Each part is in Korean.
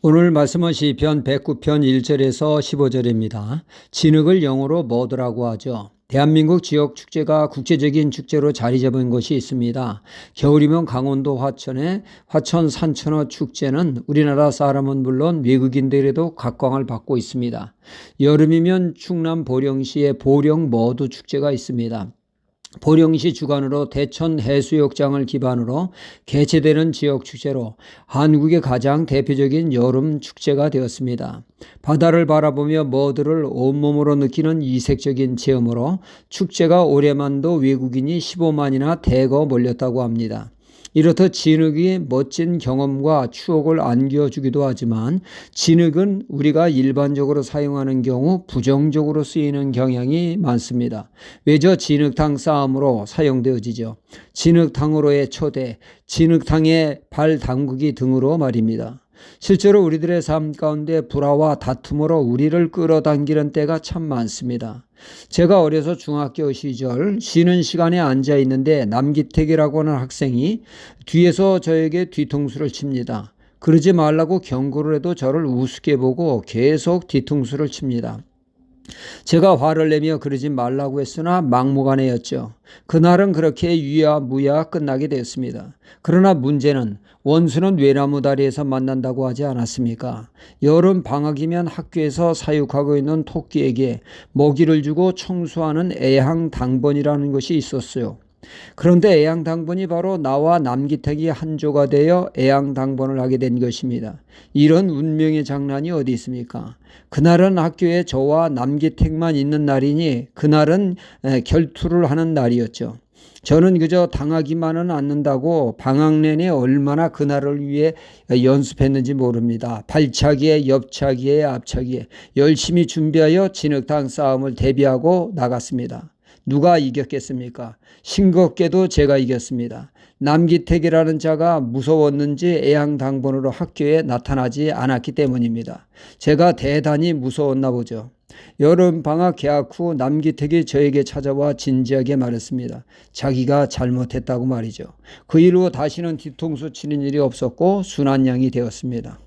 오늘 말씀은 시편 109편 1절에서 15절입니다. 진흙을 영어로 머드라고 하죠. 대한민국 지역 축제가 국제적인 축제로 자리 잡은 곳이 있습니다. 겨울이면 강원도 화천의 화천 산천어 축제는 우리나라 사람은 물론 외국인들에도 각광을 받고 있습니다. 여름이면 충남 보령시의 보령 머드 축제가 있습니다. 보령시 주관으로 대천 해수욕장을 기반으로 개최되는 지역축제로 한국의 가장 대표적인 여름 축제가 되었습니다. 바다를 바라보며 머드를 온몸으로 느끼는 이색적인 체험으로 축제가 올해만도 외국인이 15만이나 대거 몰렸다고 합니다. 이렇듯 진흙이 멋진 경험과 추억을 안겨주기도 하지만 진흙은 우리가 일반적으로 사용하는 경우 부정적으로 쓰이는 경향이 많습니다. 왜죠? 진흙탕 싸움으로 사용되어지죠. 진흙탕으로의 초대, 진흙탕에 발 담그기 등으로 말입니다. 실제로 우리들의 삶 가운데 불화와 다툼으로 우리를 끌어당기는 때가 참 많습니다. 제가 어려서 중학교 시절 쉬는 시간에 앉아 있는데 남기택이라고 하는 학생이 뒤에서 저에게 뒤통수를 칩니다. 그러지 말라고 경고를 해도 저를 우습게 보고 계속 뒤통수를 칩니다. 제가 화를 내며 그러지 말라고 했으나 막무가내였죠. 그날은 그렇게 유야무야 끝나게 되었습니다. 그러나 문제는 원수는 외나무 다리에서 만난다고 하지 않았습니까? 여름 방학이면 학교에서 사육하고 있는 토끼에게 먹이를 주고 청소하는 애향당번이라는 것이 있었어요. 그런데 애양당번이 바로 나와 남기택이 한조가 되어 애양당번을 하게 된 것입니다. 이런 운명의 장난이 어디 있습니까? 그날은 학교에 저와 남기택만 있는 날이니 그날은 결투를 하는 날이었죠. 저는 그저 당하기만은 않는다고 방학 내내 얼마나 그날을 위해 연습했는지 모릅니다. 발차기에 옆차기에 앞차기에 열심히 준비하여 진흙탕 싸움을 대비하고 나갔습니다. 누가 이겼겠습니까? 싱겁게도 제가 이겼습니다. 남기택이라는 자가 무서웠는지 애양당번으로 학교에 나타나지 않았기 때문입니다. 제가 대단히 무서웠나 보죠. 여름방학 개학 후 남기택이 저에게 찾아와 진지하게 말했습니다. 자기가 잘못했다고 말이죠. 그 이후 다시는 뒤통수 치는 일이 없었고 순한 양이 되었습니다.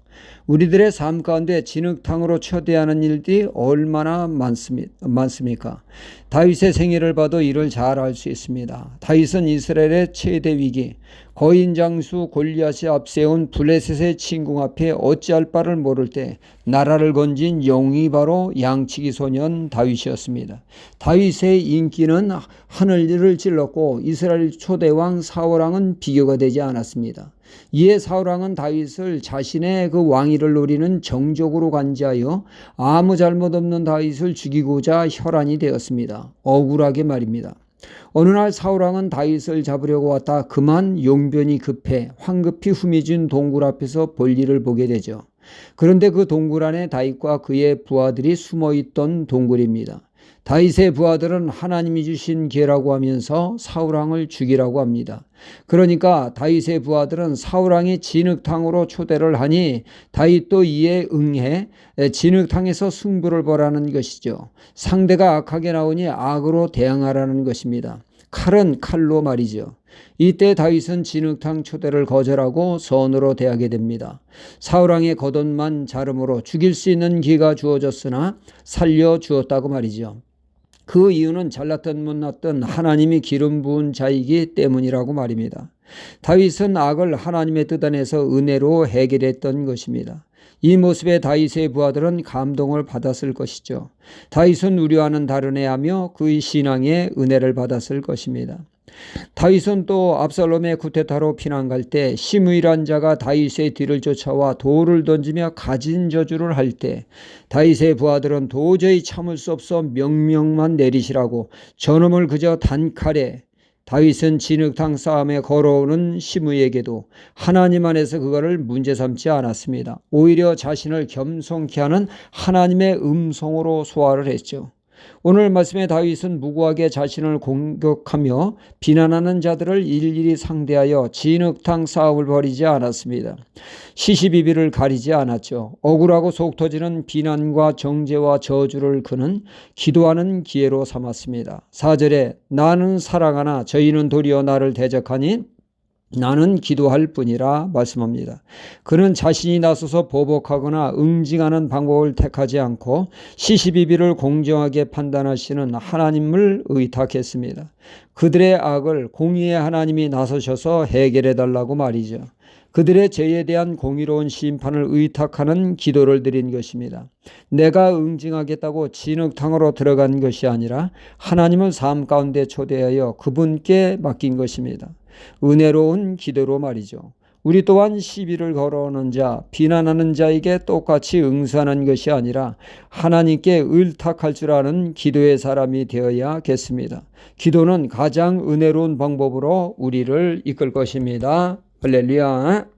우리들의 삶 가운데 진흙탕으로 초대하는 일들이 얼마나 많습니까? 다윗의 생애를 봐도 이를 잘 알 수 있습니다. 다윗은 이스라엘의 최대 위기, 거인 장수 골리앗이 앞세운 블레셋의 침공 앞에 어찌할 바를 모를 때 나라를 건진 영웅이 바로 양치기 소년 다윗이었습니다. 다윗의 인기는 하늘을 찔렀고 이스라엘 초대왕 사울왕은 비교가 되지 않았습니다. 이에 사울왕은 다윗을 자신의 그 왕위를 노리는 정적으로 간지하여 아무 잘못 없는 다윗을 죽이고자 혈안이 되었습니다. 억울하게 말입니다. 어느 날 사울왕은 다윗을 잡으려고 왔다 그만 용변이 급해 황급히 후미진 동굴 앞에서 볼일을 보게 되죠. 그런데 그 동굴 안에 다윗과 그의 부하들이 숨어있던 동굴입니다. 다윗의 부하들은 하나님이 주신 기회라고 하면서 사울왕을 죽이라고 합니다. 그러니까 다윗의 부하들은 사울왕이 진흙탕으로 초대를 하니 다윗도 이에 응해 진흙탕에서 승부를 보라는 것이죠. 상대가 악하게 나오니 악으로 대항하라는 것입니다. 칼은 칼로 말이죠. 이때 다윗은 진흙탕 초대를 거절하고 선으로 대하게 됩니다. 사울왕의 겉옷만 자름으로 죽일 수 있는 기회가 주어졌으나 살려주었다고 말이죠. 그 이유는 잘났든 못났든 하나님이 기름 부은 자이기 때문이라고 말입니다. 다윗은 악을 하나님의 뜻 안에서 은혜로 해결했던 것입니다. 이 모습에 다윗의 부하들은 감동을 받았을 것이죠. 다윗은 우리와는 다르네하며 그의 신앙에 은혜를 받았을 것입니다. 다윗은 또 압살롬의 쿠데타로 피난갈 때 시므이란 자가 다윗의 뒤를 쫓아와 돌을 던지며 가진 저주를 할 때 다윗의 부하들은 도저히 참을 수 없어 명령만 내리시라고 저놈을 그저 단칼에 다윗은 진흙탕 싸움에 걸어오는 시므이에게도 하나님 안에서 그거를 문제 삼지 않았습니다. 오히려 자신을 겸손케 하는 하나님의 음성으로 소화를 했죠. 오늘 말씀에 다윗은 무고하게 자신을 공격하며 비난하는 자들을 일일이 상대하여 진흙탕 싸움을 벌이지 않았습니다. 시시비비를 가리지 않았죠. 억울하고 속 터지는 비난과 정죄와 저주를 그는 기도하는 기회로 삼았습니다. 4절에 나는 사랑하나 저희는 도리어 나를 대적하니 나는 기도할 뿐이라 말씀합니다. 그는 자신이 나서서 보복하거나 응징하는 방법을 택하지 않고 시시비비를 공정하게 판단하시는 하나님을 의탁했습니다. 그들의 악을 공의의 하나님이 나서셔서 해결해 달라고 말이죠. 그들의 죄에 대한 공의로운 심판을 의탁하는 기도를 드린 것입니다. 내가 응징하겠다고 진흙탕으로 들어간 것이 아니라 하나님을 삶 가운데 초대하여 그분께 맡긴 것입니다. 은혜로운 기도로 말이죠. 우리 또한 시비를 걸어오는 자, 비난하는 자에게 똑같이 응수하는 것이 아니라 하나님께 의탁할 줄 아는 기도의 사람이 되어야겠습니다. 기도는 가장 은혜로운 방법으로 우리를 이끌 것입니다. 할렐루야.